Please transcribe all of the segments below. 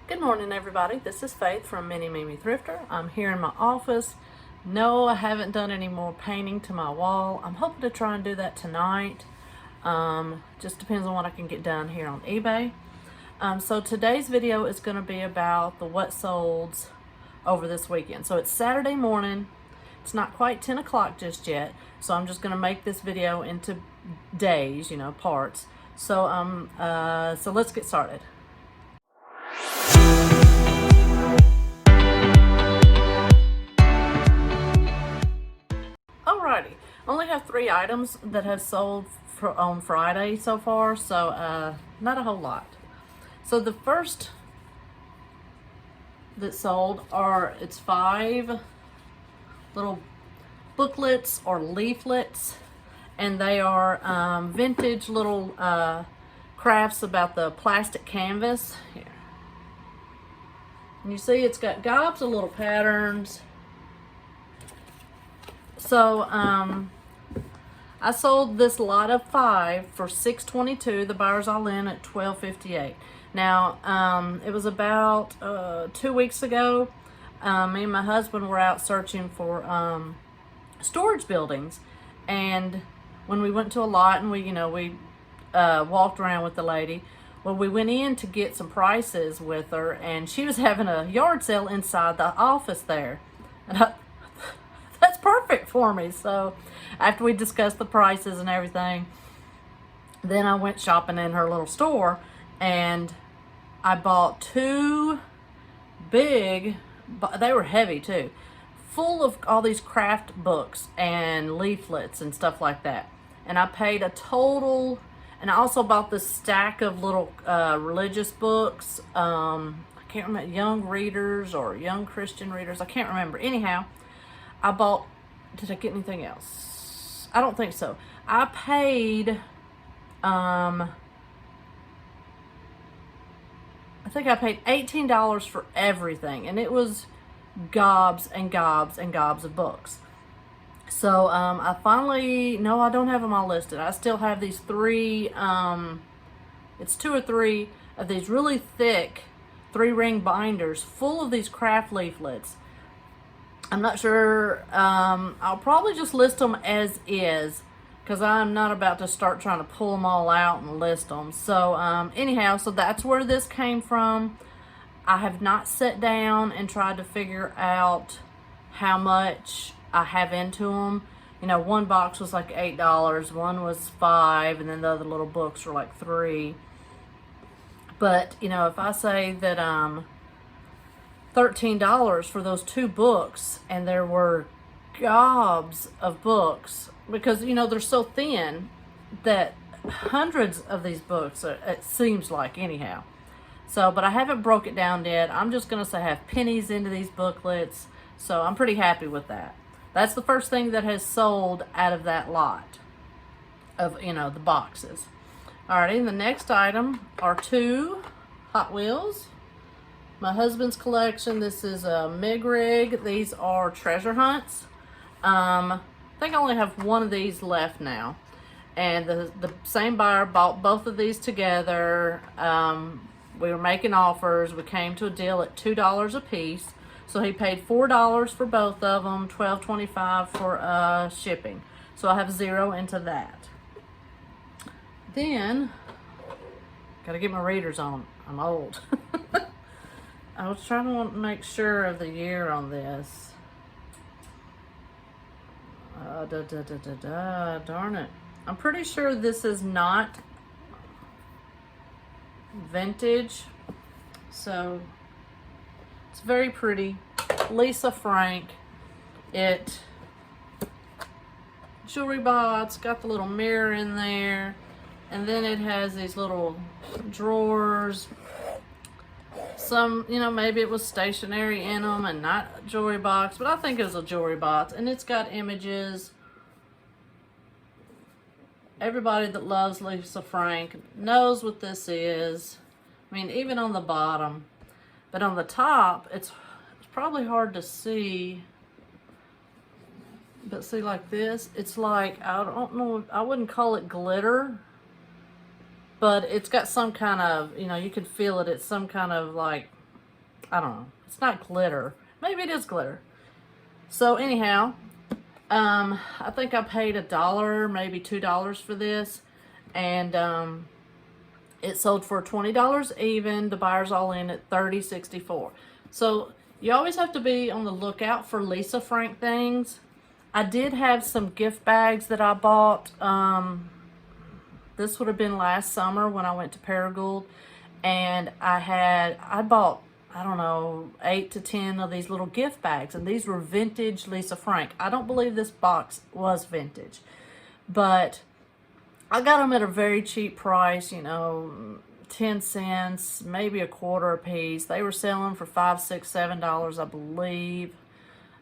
Good morning, everybody. This is Faith from Mini Mimi Thrifter. I'm here in my office. No, I haven't done any more painting to my wall. I'm hoping to try and do that tonight. Just depends on what I can get done here on eBay. So today's video is going to be about the what solds over this weekend. So it's Saturday morning. It's not quite 10 o'clock just yet. So I'm just going to make this video into days, parts. So so let's get started. Alrighty, I only have 3 items that have sold on Friday so far, so not a whole lot. So the first that sold it's 5 little booklets or leaflets, and they are vintage little crafts about the plastic canvas. Here. And you see it's got gobs of little patterns. So I sold this lot of 5 for $6.22. The buyer's all in at $12.58. Now it was about 2 weeks ago. Me and my husband were out searching for storage buildings, and when we went to a lot and we walked around with the lady, well, we went in to get some prices with her, and she was having a yard sale inside the office there, and that's perfect for me. So after we discussed the prices and everything, then I went shopping in her little store, and I bought 2 big, they were heavy too, full of all these craft books and leaflets and stuff like that. And I paid a total, and I also bought this stack of little religious books. I can't remember, young readers or young Christian readers, I can't remember. Anyhow, I bought, did I get anything else? I don't think so. I paid, I think I paid $18 for everything, and it was gobs and gobs and gobs of books. So I finally, no, I don't have them all listed. I still have these 3, it's 2 or 3 of these really thick 3-ring binders full of these craft leaflets. I'm not sure, I'll probably just list them as is, because I'm not about to start trying to pull them all out and list them. So anyhow, so that's where this came from. I have not sat down and tried to figure out how much I have into them. One box was like $8, one was $5, and then the other little books were like $3. But, if I say that $13 for those 2 books, and there were gobs of books, because they're so thin that hundreds of these books it seems like, anyhow. So, but I haven't broke it down yet. I'm just gonna say I have pennies into these booklets, so I'm pretty happy with that. That's the first thing that has sold out of that lot of the boxes. Alrighty, the next item are 2 Hot Wheels. My husband's collection. This is a MIG rig. These are treasure hunts. I think I only have one of these left now. And the same buyer bought both of these together. We were making offers. We came to a deal at $2 a piece. So he paid $4 for both of them, $12.25 for shipping. So I have 0 into that. Then, gotta get my readers on. I'm old. I was trying to make sure of the year on this. Darn it. I'm pretty sure this is not vintage. So, it's very pretty. Lisa Frank. Jewelry box, got the little mirror in there. And then it has these little drawers. Some, maybe it was stationery in them and not jewelry box, but I think it was a jewelry box. And it's got images. Everybody that loves Lisa Frank knows what this is. I mean, even on the bottom. But on the top, it's probably hard to see. But see, like this, it's like, I don't know, I wouldn't call it glitter. But it's got some kind of, you know, you can feel it. It's some kind of like I don't know. It's not glitter. Maybe it is glitter. So anyhow, I think I paid $1, maybe $2 for this, and it sold for $20 even. The buyer's all in at $30.64. So you always have to be on the lookout for Lisa Frank things. I did have some gift bags that I bought. This would have been last summer when I went to Paragould, and I bought, I don't know, 8 to 10 of these little gift bags, and these were vintage Lisa Frank. I don't believe this box was vintage, but I got them at a very cheap price, you know, 10 cents, maybe a quarter a piece. They were selling for $5, $6, $7, I believe.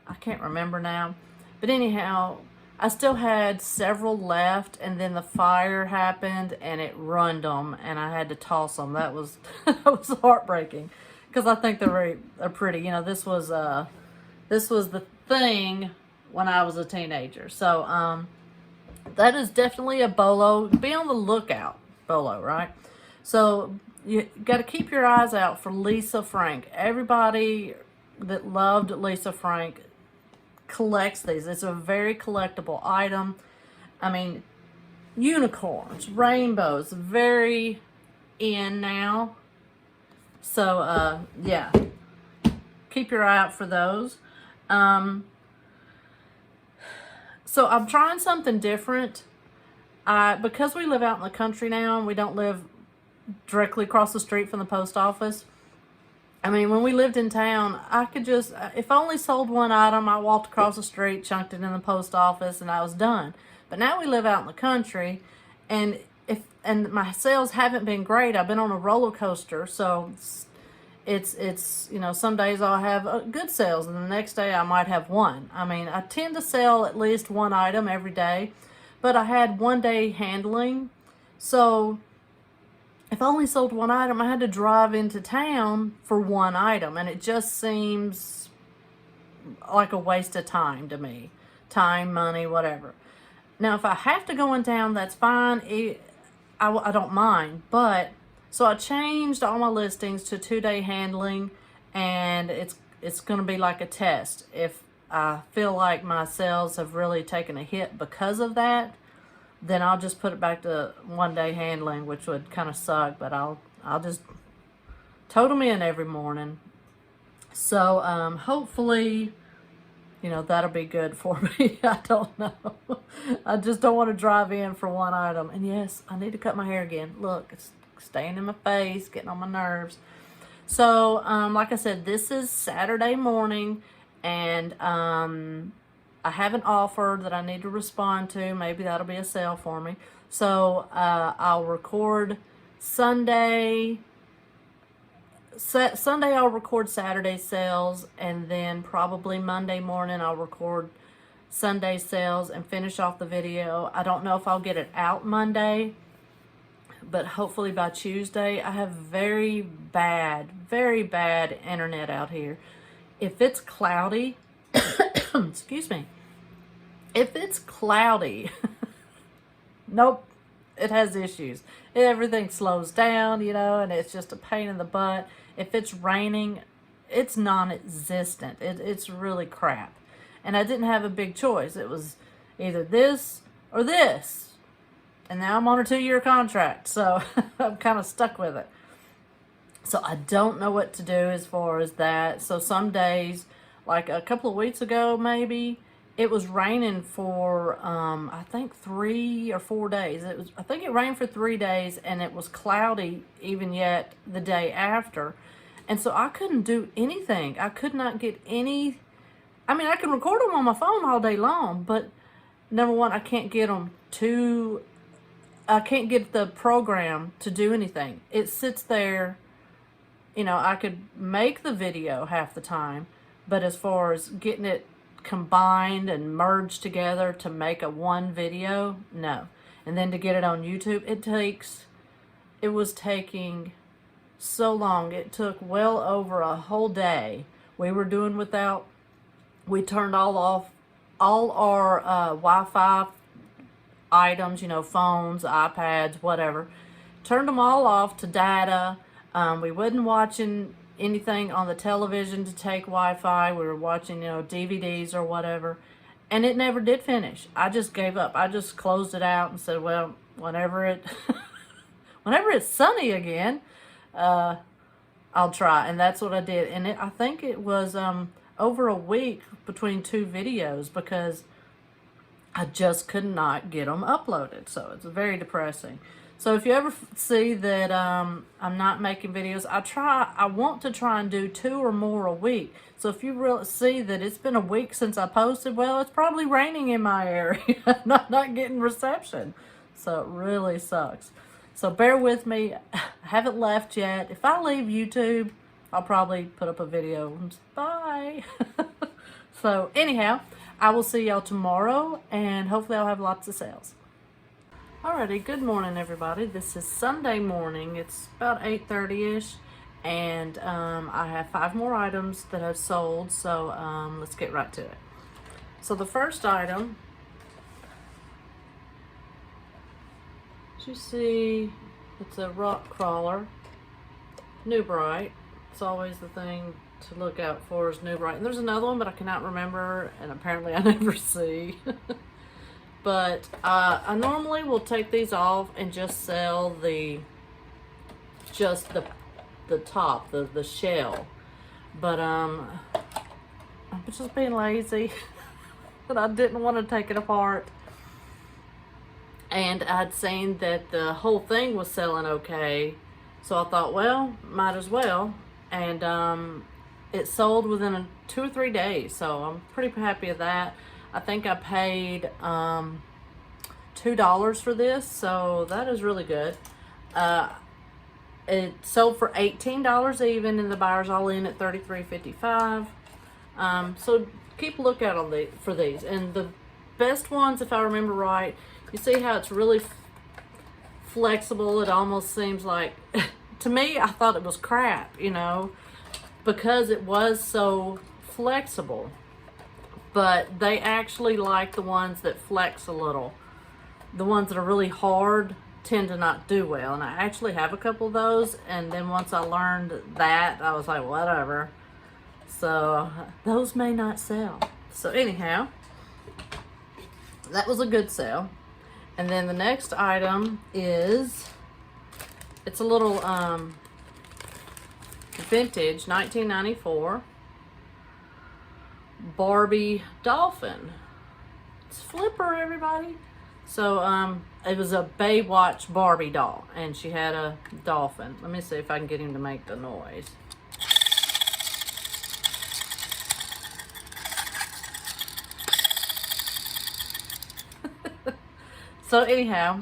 I can't remember now. But anyhow, I still had several left, and then the fire happened and it ruined them, and I had to toss them. That was that was heartbreaking, because I think they're pretty. You know, this was the thing when I was a teenager. So that is definitely a bolo. Be on the lookout, bolo, right? So you got to keep your eyes out for Lisa Frank. Everybody that loved Lisa Frank collects these. It's a very collectible item. I mean, unicorns, rainbows, very in now. So yeah, keep your eye out for those. So I'm trying something different. Because we live out in the country now and we don't live directly across the street from the post office. I mean, when we lived in town, I could just, if I only sold one item, I walked across the street, chunked it in the post office, and I was done. But now we live out in the country, and my sales haven't been great. I've been on a roller coaster, so it's you know, some days I'll have good sales, and the next day I might have one. I mean, I tend to sell at least one item every day, but I had one day handling, so if I only sold one item, I had to drive into town for one item, and it just seems like a waste of time to me. Time, money, whatever. Now, if I have to go in town, that's fine. I don't mind, but so I changed all my listings to 2-day handling, and it's going to be like a test. If I feel like my sales have really taken a hit because of that, then I'll just put it back to 1-day handling, which would kind of suck, but I'll just tote them in every morning. So hopefully, you know, that'll be good for me. I don't know. I just don't want to drive in for one item. And yes, I need to cut my hair again. Look, it's staying in my face, getting on my nerves. So like I said, this is Saturday morning, and I have an offer that I need to respond to. Maybe that'll be a sale for me. So I'll record Sunday. Sunday I'll record Saturday sales, and then probably Monday morning I'll record Sunday sales and finish off the video. I don't know if I'll get it out Monday, but hopefully by Tuesday. I have very bad internet out here. If it's cloudy, excuse me. If it's cloudy, nope, it has issues. Everything slows down, you know, and it's just a pain in the butt. If it's raining, it's non-existent. It's really crap. And I didn't have a big choice. It was either this or this. And now I'm on a 2-year contract, so I'm kind of stuck with it. So I don't know what to do as far as that. So some days, like a couple of weeks ago maybe, it was raining for, I think 3 or 4 days. I think it rained for 3 days, and it was cloudy even yet the day after. And so I couldn't do anything. I could not get any, I mean, I can record them on my phone all day long, but number one, I can't get the program to do anything. It sits there, you know, I could make the video half the time, but as far as getting it combined and merged together to make a one video, no. And then to get it on YouTube, it was taking so long. It took well over a whole day. We were doing without, we turned all our Wi-Fi items, you know, phones, iPads, whatever, turned them all off to data. We wasn't watching anything on the television to take Wi-Fi. We were watching, you know, DVDs or whatever, and it never did finish. I just gave up. I just closed it out and said, well, whenever it's sunny again, I'll try. And that's what I did. And I think it was over a week between two videos because I just could not get them uploaded. So it's very depressing. So if you ever see that I'm not making videos, I want to try and do 2 or more a week. So if you see that it's been a week since I posted, well, it's probably raining in my area. I'm not getting reception. So it really sucks. So bear with me. I haven't left yet. If I leave YouTube, I'll probably put up a video. Bye. So anyhow, I will see y'all tomorrow, and hopefully I'll have lots of sales. Alrighty, good morning everybody. This is Sunday morning. It's about 8:30ish, and I have 5 more items that I've sold, so let's get right to it. So the first item, as you see, it's a rock crawler, New Bright. It's always the thing to look out for is New Bright. And there's another one, but I cannot remember, and apparently I never see. But I normally will take these off and just sell the top, the shell. But I'm just being lazy. But I didn't want to take it apart. And I'd seen that the whole thing was selling okay. So I thought, well, might as well. And it sold within 2 or 3 days. So I'm pretty happy with that. I think I paid $2 for this, so that is really good. It sold for $18 even, and the buyer's all in at $33.55. So keep a lookout on for these. And the best ones, if I remember right, you see how it's really flexible. It almost seems like, to me, I thought it was crap, you know, because it was so flexible. But they actually like the ones that flex a little. The ones that are really hard tend to not do well. And I actually have a couple of those. And then once I learned that, I was like, whatever. So those may not sell. So anyhow, that was a good sale. And then the next item is, it's a little vintage 1994 Barbie dolphin. It's Flipper, everybody. So it was a Baywatch Barbie doll, and she had a dolphin. Let me see if I can get him to make the noise. So anyhow,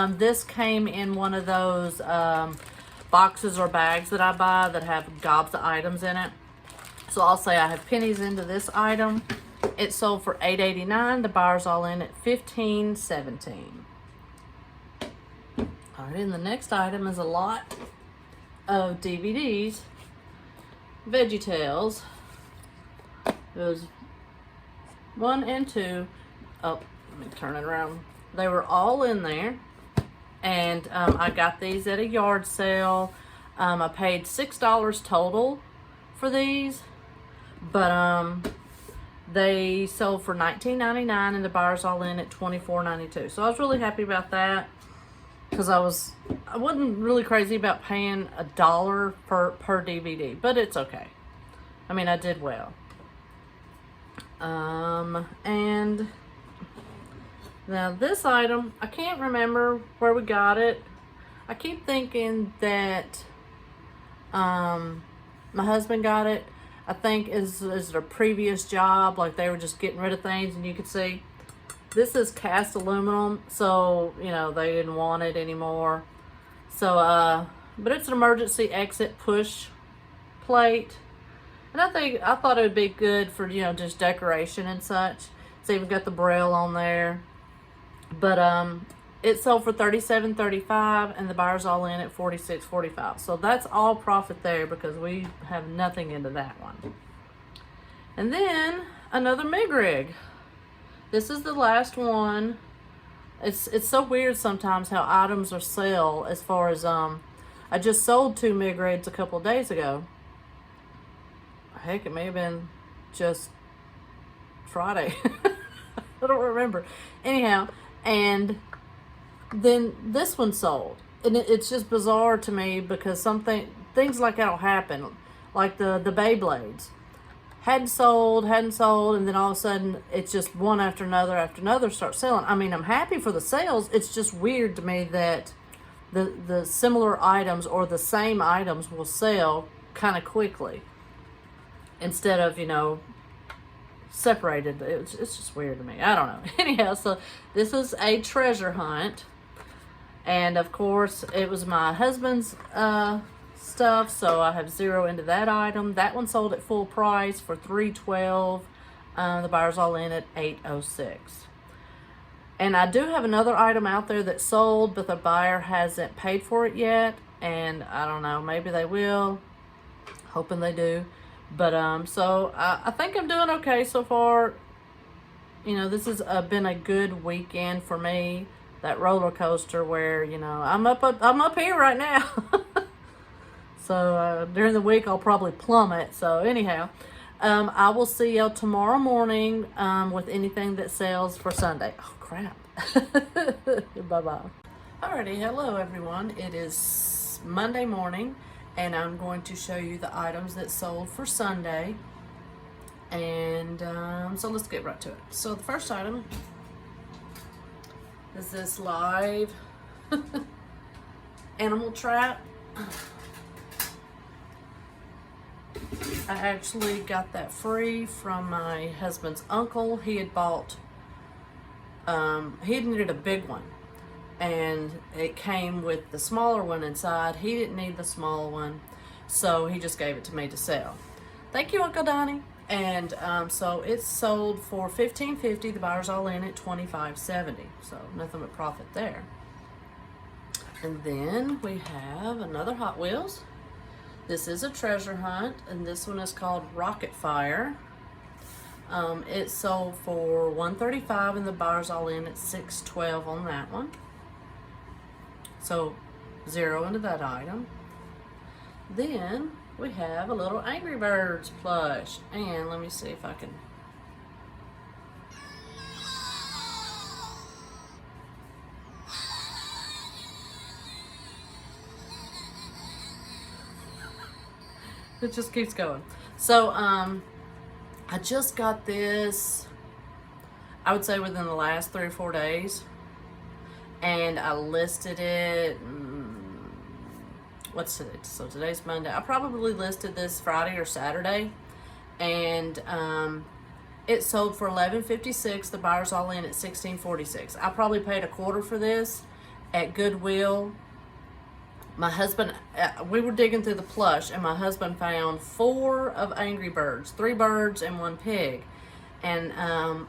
this came in one of those boxes or bags that I buy that have gobs of items in it. So I'll say I have pennies into this item. It sold for $8.89. The buyer's all in at $15.17. All right, and the next item is a lot of DVDs. VeggieTales. Those 1 and 2. Oh, let me turn it around. They were all in there. And I got these at a yard sale. I paid $6 total for these. But they sold for $19.99, and the buyer's all in at $24.92. So I was really happy about that, because I wasn't really crazy about paying $1 per DVD, but it's okay. I mean, I did well. And now this item, I can't remember where we got it. I keep thinking that my husband got it. I think is it a previous job, like they were just getting rid of things, and you could see this is cast aluminum, so you know they didn't want it anymore. So but it's an emergency exit push plate, and I thought it would be good for, you know, just decoration and such. It's even got the braille on there. But it sold for $37.35, and the buyer's all in at $46.45. So that's all profit there, because we have nothing into that one. And then another MIG rig. This is the last one. It's so weird sometimes how items are sell, as far as I just sold 2 MIG rigs a couple of days ago. heck, it may have been just Friday. I don't remember. Anyhow, and then this one sold. And it's just bizarre to me because things like that'll happen. Like the Beyblades. Hadn't sold, and then all of a sudden it's just one after another start selling. I mean, I'm happy for the sales. It's just weird to me that the similar items or the same items will sell kind of quickly instead of, separated. It's just weird to me. I don't know. Anyhow, so this is a treasure hunt. And of course, it was my husband's stuff, so I have 0 into that item. That one sold at full price for $312. The buyer's all in at $806. And I do have another item out there that sold, but the buyer hasn't paid for it yet. And I don't know, maybe they will. Hoping they do. But so I think I'm doing okay so far. This has been a good weekend for me. That roller coaster where I'm up here right now. So during the week I'll probably plummet. So anyhow, I will see y'all tomorrow morning with anything that sells for Sunday. Oh crap. Bye-bye. Alrighty, hello everyone. It is Monday morning and I'm going to show you the items that sold for Sunday. And so let's get right to it. So the first item is this live animal trap. I actually got that free from my husband's uncle. He had bought, he had needed a big one, and it came with the smaller one inside. He didn't need the small one, so he just gave it to me to sell. Thank you, Uncle Donnie. And so it's sold for $15.50. The buyer's all in at $25.70. So nothing but profit there. And then we have another Hot Wheels. This is a treasure hunt, and this one is called Rocket Fire. It sold for $135, and the buyer's all in at $612 on that one. So 0 into that item. Then we have a little Angry Birds plush, and let me see if I can. It just keeps going. So I just got this, I would say within the last 3 or 4 days, and I listed it. What's today? So today's Monday. I probably listed this Friday or Saturday, and it sold for $11.56. The buyer's all in at $16.46. I probably paid $0.25 for this at Goodwill. My husband, we were digging through the plush, and my husband found 4 of Angry Birds, 3 birds and 1 pig, and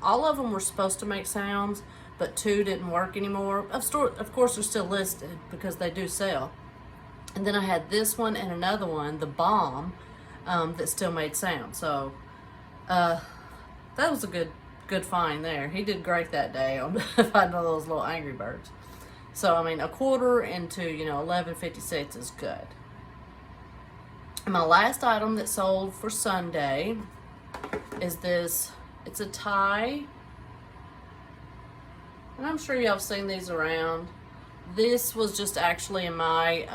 all of them were supposed to make sounds, but 2 didn't work anymore. Of course, they're still listed because they do sell. And then I had this one and another one, the bomb, that still made sound. So that was a good find there. He did great that day on finding all those little Angry Birds. So I mean, $0.25 into $11.56 is good. And my last item that sold for Sunday is this. It's a tie, and I'm sure y'all have seen these around. This was just actually in my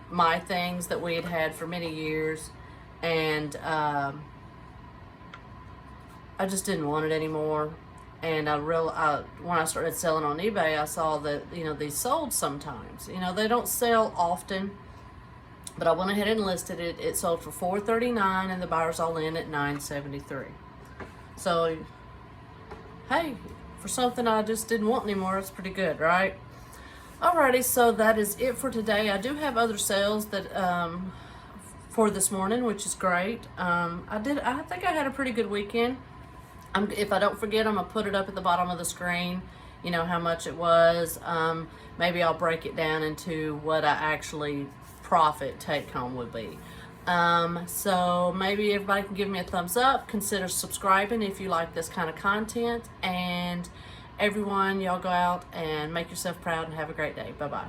my things that we had for many years, and I just didn't want it anymore. And when I started selling on eBay, I saw that these sold sometimes. They don't sell often, but I went ahead and listed it. It sold for $439, and the buyer's all in at $973. So hey, for something I just didn't want anymore, it's pretty good, right? Alrighty, so that is it for today. I do have other sales that for this morning, which is great. I think I had a pretty good weekend. If I don't forget, I'm gonna put it up at the bottom of the screen, how much it was. Maybe I'll break it down into what I actually profit take home would be. So maybe everybody can give me a thumbs up. Consider subscribing if you like this kind of content. And everyone, y'all go out and make yourself proud and have a great day. Bye-bye.